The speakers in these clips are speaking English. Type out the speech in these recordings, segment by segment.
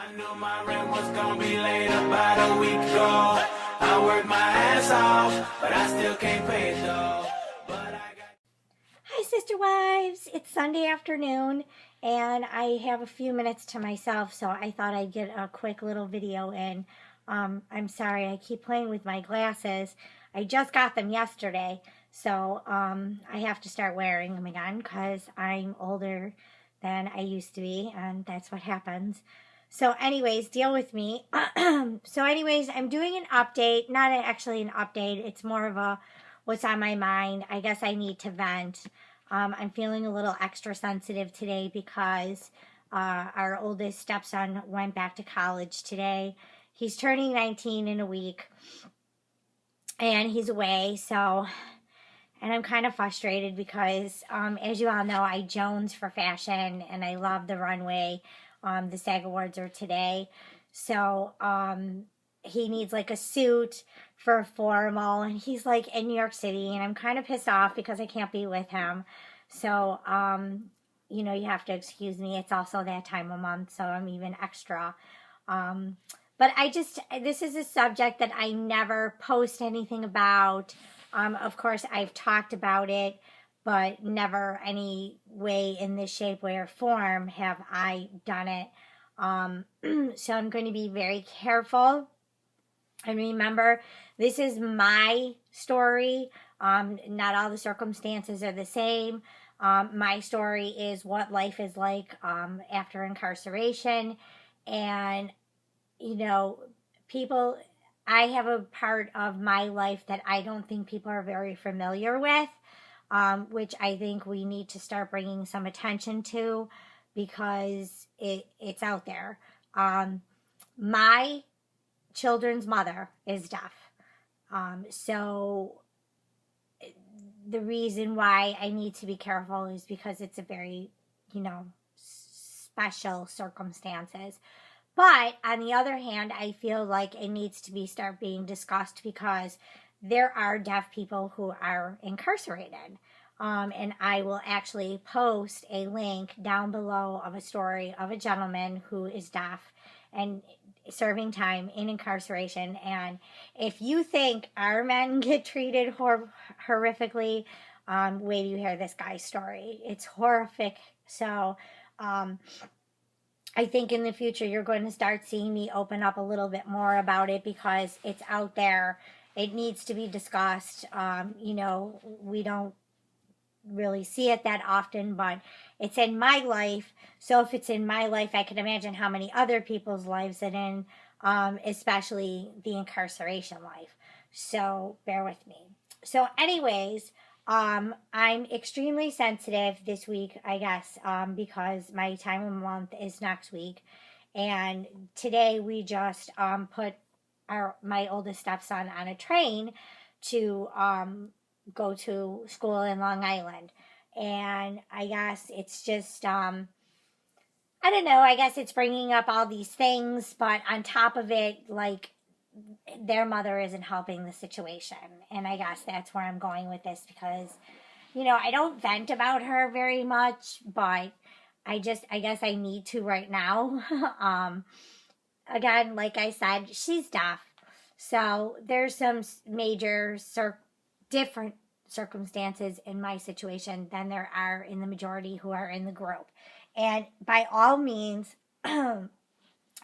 I knew my rent was gonna be late about a week ago. I worked my ass off, but I still can't pay it though. Hi, Sister Wives. It's Sunday afternoon, and I have a few minutes to myself, so I thought I'd get a quick little video in. I'm sorry, I keep playing with my glasses. I just got them yesterday, so I have to start wearing them again because I'm older than I used to be, and that's what happens. So anyways, deal with me. So anyways, I'm doing an update. Not actually an update. It's more of a what's on my mind. I guess I need to vent. I'm feeling a little extra sensitive today because our oldest stepson went back to college today. He's turning 19 in a week, and he's away. So, and I'm kind of frustrated because, as you all know, I jones for fashion, and I love the runway. The SAG Awards are today. So, he needs like a suit for a formal, and he's like in New York City, and I'm kind of pissed off because I can't be with him. So, you know, you have to excuse me. It's also that time of month, so I'm even extra. But this is a subject that I never post anything about. Of course, I've talked about it, but never any way in this shape, way, or form have I done it. So I'm going to be very careful. And remember, this is my story. Not all the circumstances are the same. My story is what life is like after incarceration. And, you know, I have a part of my life that I don't think people are very familiar with. Which I think we need to start bringing some attention to because it's out there. My children's mother is deaf. So the reason why I need to be careful is because it's a very, you know, special circumstances. But on the other hand, I feel like it needs to start being discussed because there are deaf people who are incarcerated. And I will actually post a link down below of a story of a gentleman who is deaf and serving time in incarceration. And if you think our men get treated horrifically, wait till you hear this guy's story. It's horrific. So, I think in the future you're going to start seeing me open up a little bit more about it because it's out there. It needs to be discussed. You know, we don't really see it that often, but it's in my life. So if it's in my life, I can imagine how many other people's lives it in, especially the incarceration life. So bear with me. So anyways, I'm extremely sensitive this week, I guess, because my time of month is next week. And today we just put my oldest stepson on a train to go to school in Long Island. And I guess it's just, I don't know, I guess it's bringing up all these things, but on top of it, like, their mother isn't helping the situation. And I guess that's where I'm going with this because, you know, I don't vent about her very much, but I guess I need to right now. Again, like I said, she's deaf. So there's some major different circumstances in my situation than there are in the majority who are in the group. And by all means,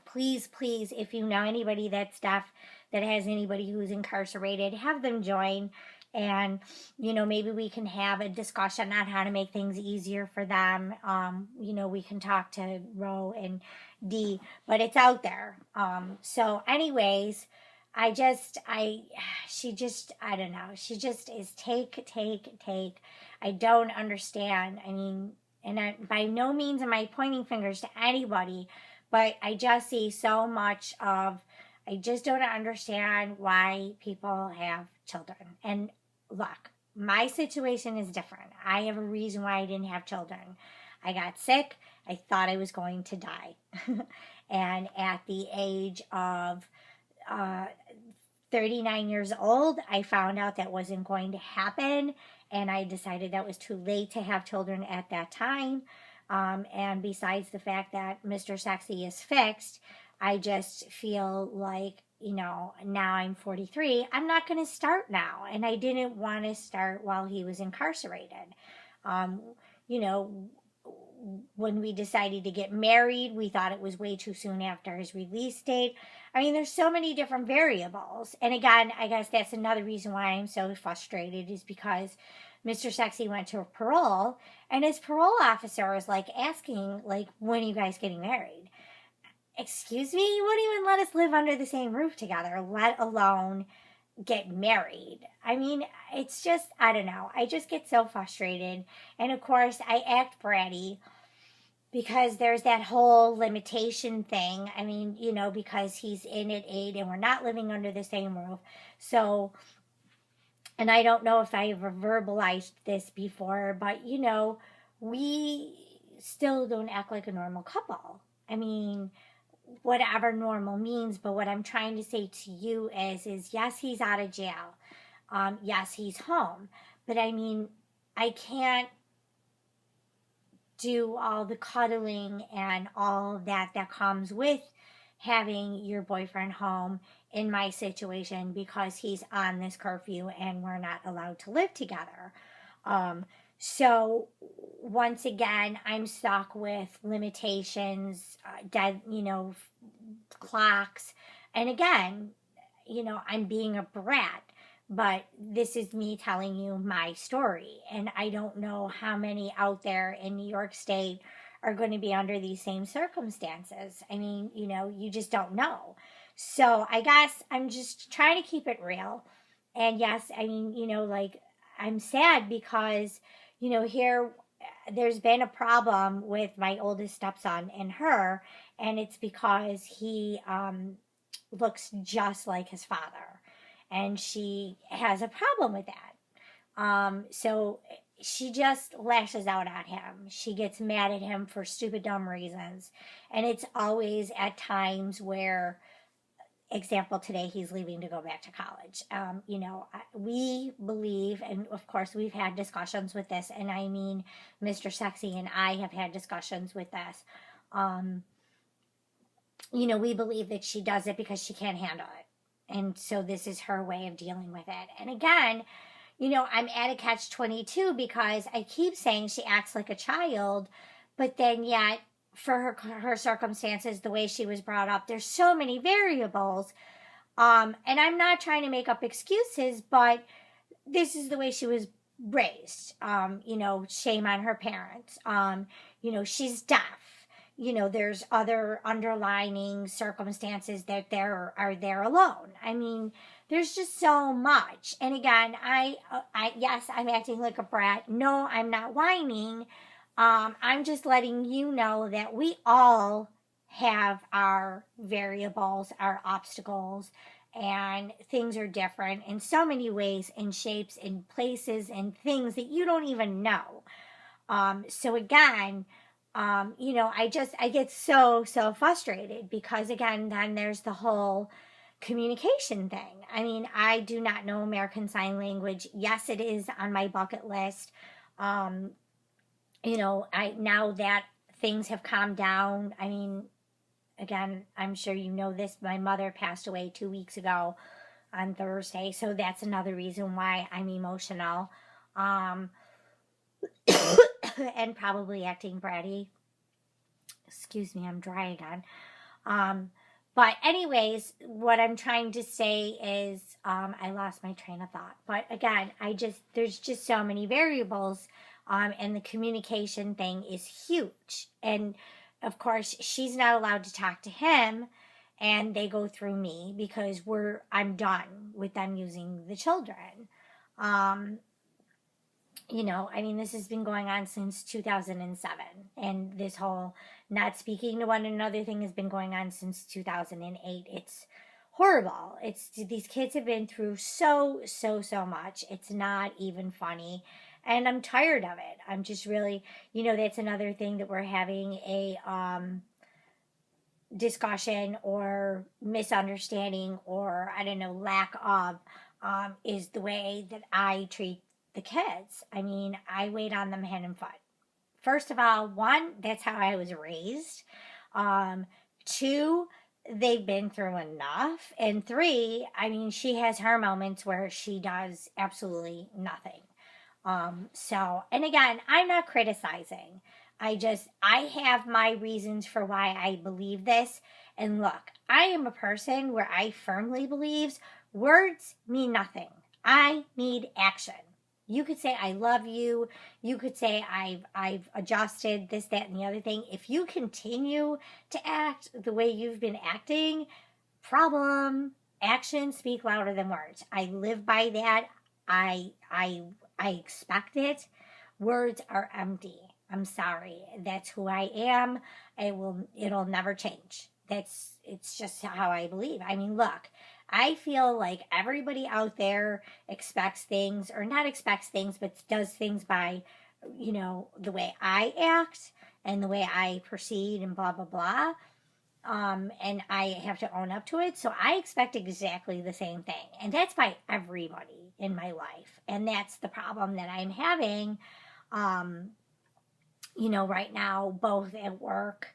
please, if you know anybody that's deaf, that has anybody who's incarcerated, have them join. And, you know, maybe we can have a discussion on how to make things easier for them. You know, we can talk to Ro and Dee, but it's out there. So anyways, I don't know. She just is take. I don't understand. I mean, and by no means am I pointing fingers to anybody, but I just see so much of, I just don't understand why people have children. And look, my situation is different. I have a reason why I didn't have children. I got sick. I thought I was going to die. And at the age of 39 years old, I found out that wasn't going to happen. And I decided that was too late to have children at that time. And besides the fact that Mr. Sexy is fixed, I just feel like, now I'm 43. I'm not going to start now. And I didn't want to start while he was incarcerated. Um, you know, when we decided to get married, we thought it was way too soon after his release date. I mean, there's so many different variables. And again, I guess that's another reason why I'm so frustrated, is because Mr. Sexy went to parole, and his parole officer was like asking, like, when are you guys getting married? Excuse me? You won't even let us live under the same roof together, let alone get married. I mean, it's just, I don't know. I just get so frustrated. And of course, I act bratty because there's that whole limitation thing. I mean, because he's in at 8 and we're not living under the same roof. So, and I don't know if I ever verbalized this before, but we still don't act like a normal couple. I mean, whatever normal means, but what I'm trying to say to you is yes, he's out of jail. Yes, he's home. But I mean, I can't do all the cuddling and all that comes with having your boyfriend home in my situation, because he's on this curfew and we're not allowed to live together. So once again, I'm stuck with limitations, dead, clocks. And again, I'm being a brat, but this is me telling you my story. And I don't know how many out there in New York State are going to be under these same circumstances. I mean, you just don't know. So I guess I'm just trying to keep it real. And yes, I mean, like, I'm sad because, here there's been a problem with my oldest stepson and her, and it's because he looks just like his father, and she has a problem with that. So she just lashes out at him. She gets mad at him for stupid, dumb reasons, and it's always at times where, example, today he's leaving to go back to college. We believe, and of course we've had discussions with this, and I mean Mr. Sexy and I have had discussions with this. We believe that she does it because she can't handle it, and so this is her way of dealing with it. And again, I'm at a catch-22 because I keep saying she acts like a child, but then yet, for her circumstances, the way she was brought up, there's so many variables. And I'm not trying to make up excuses, but this is the way she was raised. Shame on her parents. She's deaf. There's other underlining circumstances that are there alone. I mean, there's just so much. And again, yes, I'm acting like a brat. No, I'm not whining. I'm just letting you know that we all have our variables, our obstacles, and things are different in so many ways and shapes and places and things that you don't even know. So again, I get so frustrated because, again, then there's the whole communication thing. I mean, I do not know American Sign Language. Yes, it is on my bucket list. Now that things have calmed down, I mean, again, I'm sure you know this, my mother passed away 2 weeks ago on Thursday, so that's another reason why I'm emotional, and probably acting bratty. Excuse me, I'm dry again. But anyways, what I'm trying to say is, I lost my train of thought. But again, there's just so many variables. And the communication thing is huge. And of course, she's not allowed to talk to him, and they go through me because I'm done with them using the children. I mean, this has been going on since 2007, and this whole not speaking to one another thing has been going on since 2008. It's horrible. These kids have been through so much. It's not even funny. And I'm tired of it. I'm just really, that's another thing that we're having a discussion or misunderstanding, or I don't know, lack of, is the way that I treat the kids. I mean, I wait on them hand and foot. First of all, one, that's how I was raised. Two, they've been through enough. And three, I mean, she has her moments where she does absolutely nothing. So, and again, I'm not criticizing. I have my reasons for why I believe this. And look, I am a person where I firmly believes words mean nothing. I need action. You could say I love you. You could say I've adjusted this, that, and the other thing. If you continue to act the way you've been acting, problem. Actions speak louder than words. I live by that. I expect it. Words are empty. I'm sorry. That's who I am. It'll never change. It's just how I believe. I mean, look, I feel like everybody out there expects things, or not expects things, but does things by, the way I act and the way I proceed and blah, blah, blah. And I have to own up to it. So I expect exactly the same thing. And that's by everybody in my life. And that's the problem that I'm having, right now, both at work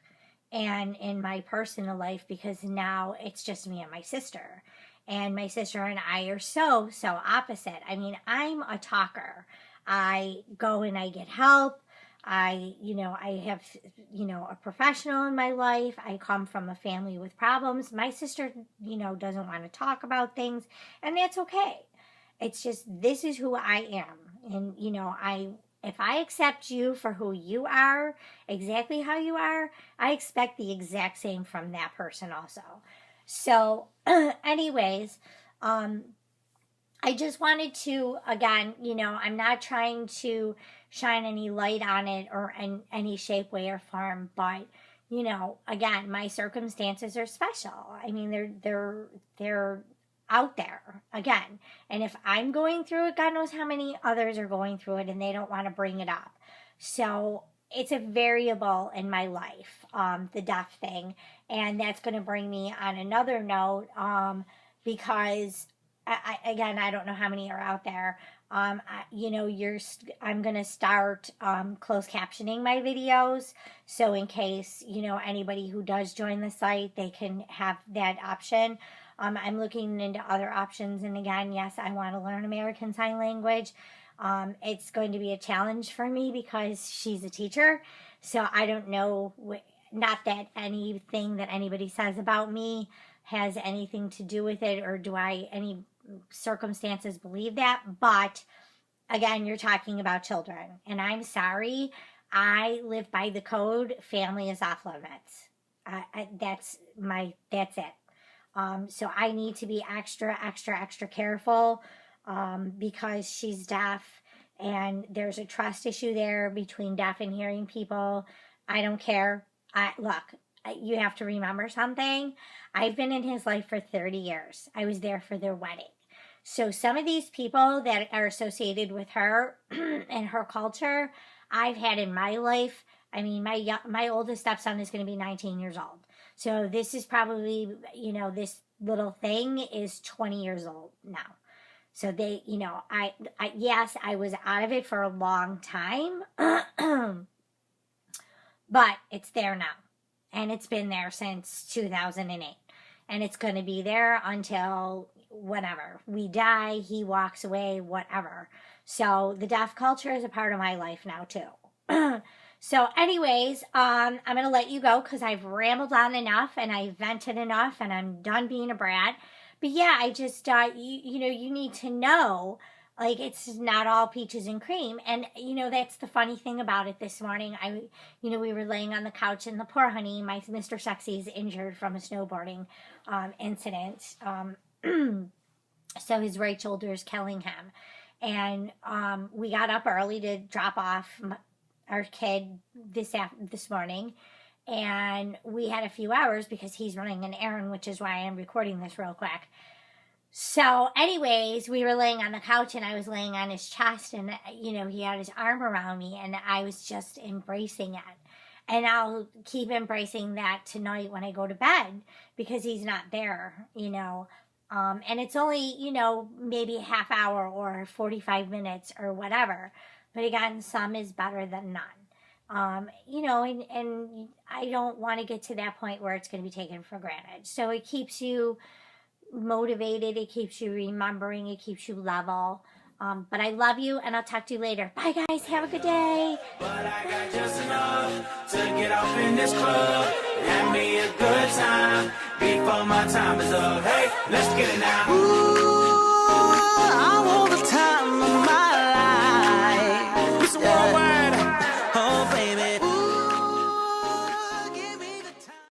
and in my personal life, because now it's just me and my sister. And my sister and I are so, so opposite. I mean, I'm a talker. I go and I get help. I have, a professional in my life. I come from a family with problems. My sister, doesn't want to talk about things, and that's okay. It's just, this is who I am. And, if I accept you for who you are, exactly how you are, I expect the exact same from that person also. So, anyways, I just wanted to, again, I'm not trying to shine any light on it or in any shape, way, or form, but, again, my circumstances are special. I mean, they're out there, again. And if I'm going through it, God knows how many others are going through it, and they don't want to bring it up. So it's a variable in my life, the deaf thing. And that's going to bring me on another note, because I don't know how many are out there. I'm going to start closed captioning my videos. So in case, anybody who does join the site, they can have that option. I'm looking into other options. And again, yes, I want to learn American Sign Language. It's going to be a challenge for me because she's a teacher. So I don't know, not that anything that anybody says about me has anything to do with it, or do I, any circumstances, believe that. But again, you're talking about children. And I'm sorry, I live by the code. Family is off limits. That's it. So I need to be extra, extra, extra careful, because she's deaf, and there's a trust issue there between deaf and hearing people. I don't care. Look, you have to remember something. I've been in his life for 30 years. I was there for their wedding. So some of these people that are associated with her and her culture, I've had in my life. I mean, my oldest stepson is going to be 19 years old. So this is probably, this little thing is 20 years old now. So they, yes, I was out of it for a long time, but it's there now. And it's been there since 2008. And it's going to be there until whenever we die, he walks away, whatever. So the deaf culture is a part of my life now too. So anyways, I'm going to let you go because I've rambled on enough and I've vented enough and I'm done being a brat. But yeah, I just, you need to know, like, it's not all peaches and cream. And, that's the funny thing about it this morning. We were laying on the couch and the poor honey, my Mr. Sexy, is injured from a snowboarding incident. So his right shoulder is killing him. And we got up early to drop off our kid this morning, and we had a few hours because he's running an errand, which is why I'm recording this real quick. So anyways, we were laying on the couch and I was laying on his chest, and he had his arm around me and I was just embracing it. And I'll keep embracing that tonight when I go to bed because he's not there, and it's only, maybe a half hour or 45 minutes or whatever. But again, some is better than none. You know, and I don't want to get to that point where it's going to be taken for granted. So it keeps you motivated, it keeps you remembering, it keeps you level. But I love you, and I'll talk to you later. Bye, guys. Have a good day. But I got just enough to get off in this club. Have me a good time before my time is up. Hey, let's get it now. Ooh.